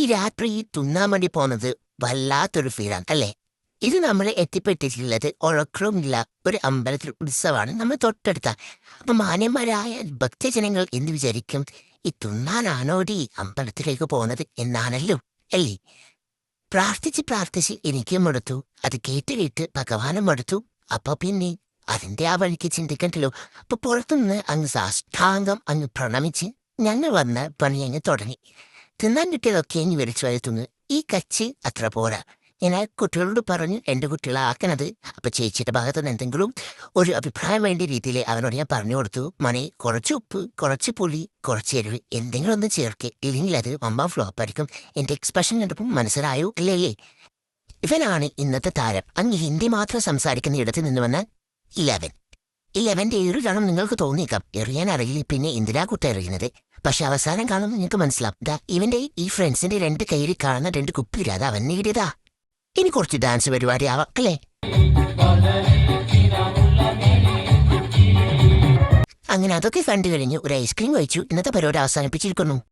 ഈ രാത്രി തിന്നാൻ വേണ്ടി പോകുന്നത് വല്ലാത്തൊരു ഫീലാണ് അല്ലേ? ഇത് നമ്മൾ എത്തിപ്പെട്ടിട്ടുള്ളത് ഒഴക്രമില്ല ഒരു അമ്പലത്തിൽ ഉത്സവമാണ് നമ്മൾ തൊട്ടടുത്ത. അപ്പൊ മാന്യന്മാരായ ഭക്തജനങ്ങൾ എന്ത് വിചാരിക്കും? ഈ തിന്നാനാണോടി അമ്പലത്തിലേക്ക് പോകുന്നത് എന്നാണല്ലോ അല്ലേ? പ്രാർത്ഥിച്ച് പ്രാർത്ഥിച്ച് എനിക്കും മടുത്തു, അത് കേട്ട് കേട്ട് ഭഗവാനും മടുത്തു. അപ്പൊ പിന്നെ അതിന്റെ ആ വഴിക്ക് ചിന്തിക്കണ്ടല്ലോ. അപ്പൊ പുറത്തുനിന്ന് അങ്ങ് സാഷ്ടാംഗം അങ്ങ് പ്രണമിച്ച് ഞങ്ങൾ വന്ന് പണി അങ്ങ് തുടങ്ങി. തിന്നാൻ കിട്ടിയതൊക്കെ അങ്ങ് വിരിച്ചു വരുത്തുന്നു. ഈ കച്ചി അത്ര പോരാ. ഞാൻ കുട്ടികളോട് പറഞ്ഞു എന്റെ കുട്ടികളെ ആക്കണത്. അപ്പൊ ചേച്ചിയുടെ ഭാഗത്തുനിന്ന് എന്തെങ്കിലും ഒരു അഭിപ്രായം വേണ്ട രീതിയിൽ അവനോട് ഞാൻ പറഞ്ഞു കൊടുത്തു, മണി കുറച്ച് ഉപ്പ്, കുറച്ച് പുളി, കുറച്ച് എരിവ് എന്തെങ്കിലും ഒന്ന് ചേർക്കെ, ഇല്ലെങ്കിൽ അത് ഫ്ലോപ്പ് ആയിരിക്കും. എന്റെ എക്സ്പ്രഷൻ കണ്ടപ്പോൾ മനസ്സിലായോ അല്ലേ? ഇവനാണ് ഇന്നത്തെ താരം. അങ്ങ് ഹിന്ദി മാത്രം സംസാരിക്കുന്ന ഇടത്ത് നിന്ന് വന്ന 11 ഏറിലാണ് നിങ്ങൾക്ക് തോന്നിയേക്കാം. എറിയാൻ അറിയില്ല, പിന്നെ എന്തിനാ കുട്ട എറിയുന്നത്. പക്ഷെ അവസാനം കാണുമ്പോൾ നിങ്ങൾക്ക് മനസ്സിലാവും, ദാ ഇവന്റെ ഈ ഫ്രണ്ട്സിന്റെ 2 കയ്യിൽ കാണുന്ന 2 കുപ്പിയില്ലാതെ അവൻ നേടിയതാ. ഇനി കുറച്ച് ഡാൻസ് പരിപാടി ആവാം അല്ലേ? അങ്ങനെ അതൊക്കെ കണ്ടു കഴിഞ്ഞ് ഒരു ഐസ്ക്രീം കഴിച്ചു. ഇന്നത്തെ പരിപാടി അവസാനിപ്പിച്ചിരിക്കുന്നു.